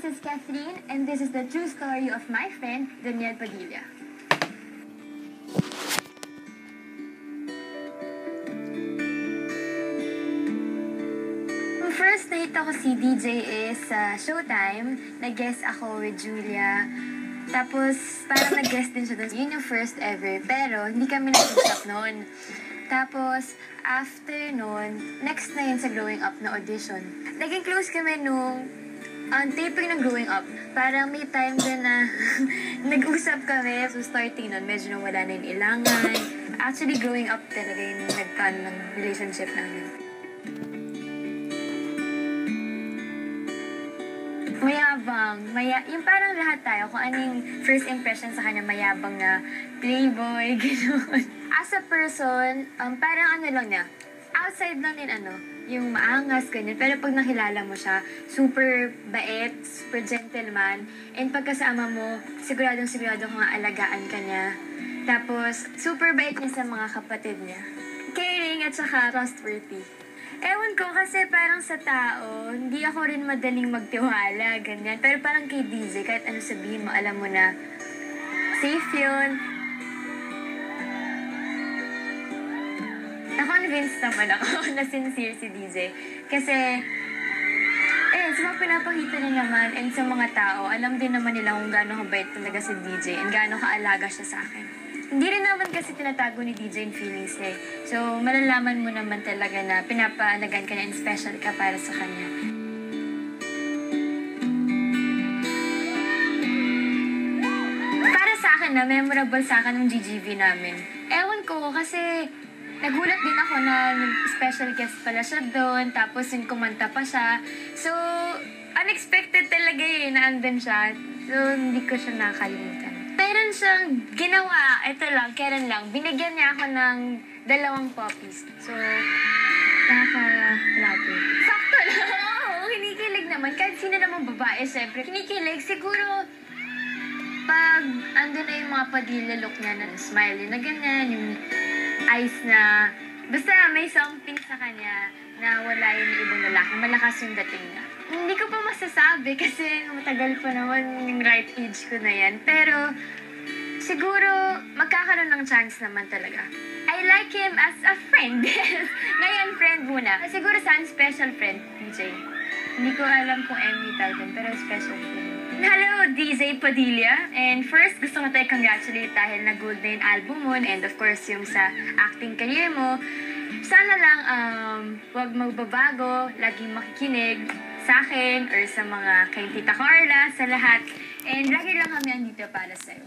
is Kathleen, and this is the true story of my friend, Daniel Padilla. Nung first nakita ko si DJ is sa Showtime. Nag-guest ako with Julia. Tapos, parang nag-guest din siya doon. Yun yung first ever, pero hindi kami nag-usap noon. Tapos, after noon, next na yun sa Growing Up na audition. Naging close kami nung taping ng Growing Up. Parang may time din na nag-usap kami. So, starting nun, medyo nawala na yung ilangan. Actually, Growing Up talaga yung nagkaan ng relationship namin. Mayabang. Yung parang lahat tayo, kung ano yung first impression sa kanya, mayabang na playboy, gano'n. As a person, parang ano lang niya, outside lang din yung maangas, ganyan. Pero pag nakilala mo siya, super bait, super gentleman, and pagkasama mo, sigurado kung alagaan ka niya. Tapos, super bait niya sa mga kapatid niya. Caring at saka trustworthy. Ewan ko, kasi parang sa tao, hindi ako rin madaling magtiwala, ganyan. Pero parang kay DJ, kahit ano sabihin mo, alam mo na, safe yun. Na-convinced naman ako na sincere si DJ. Kasi, sa mga pinapakita niya naman, and sa mga tao, alam din naman nila kung gaano kabait talaga si DJ and gaano kaalaga siya sa akin. Hindi rin naman kasi tinatago ni DJ yung feelings niya. So, malalaman mo naman talaga na pinapaalagan ka niya and special ka para sa kanya. Para sa akin na, memorable sa akin yung GGV namin. Ewan ko, kasi nagulat din ako na special guest pala siya doon, tapos yung kumanta pa siya. So, unexpected talaga na andun siya. So, hindi ko siya nakalimutan. Meron siyang ginawa, kailan lang, binigyan niya ako ng 2 puppies. So, nakaka-lati. Sakto lang! Oo, kinikilig naman. Kahit sino namang babae, syempre. Kinikilig, siguro, pag andun na yung mga Padilla look niya na smiley na ganyan, yung eyes na, basta may something sa kanya na wala yung ibang lalaki. Malakas yung dating niya. Hindi ko pa masasabi kasi matagal pa naman yung right age ko na yan. Pero siguro magkakaroon ng chance naman talaga. I like him as a friend. Ngayon, friend muna. Siguro saan special friend, DJ? Hindi ko alam kung any title, pero special friend. Hello, DJ Padilla. And first, gusto ko tayo congratulate dahil na-gold na yung album mo and of course yung sa acting career mo. Sana lang huwag magbabago, laging makikinig sa akin or sa mga kay Tita Carla, sa lahat. And lagi lang kami andito para sa'yo.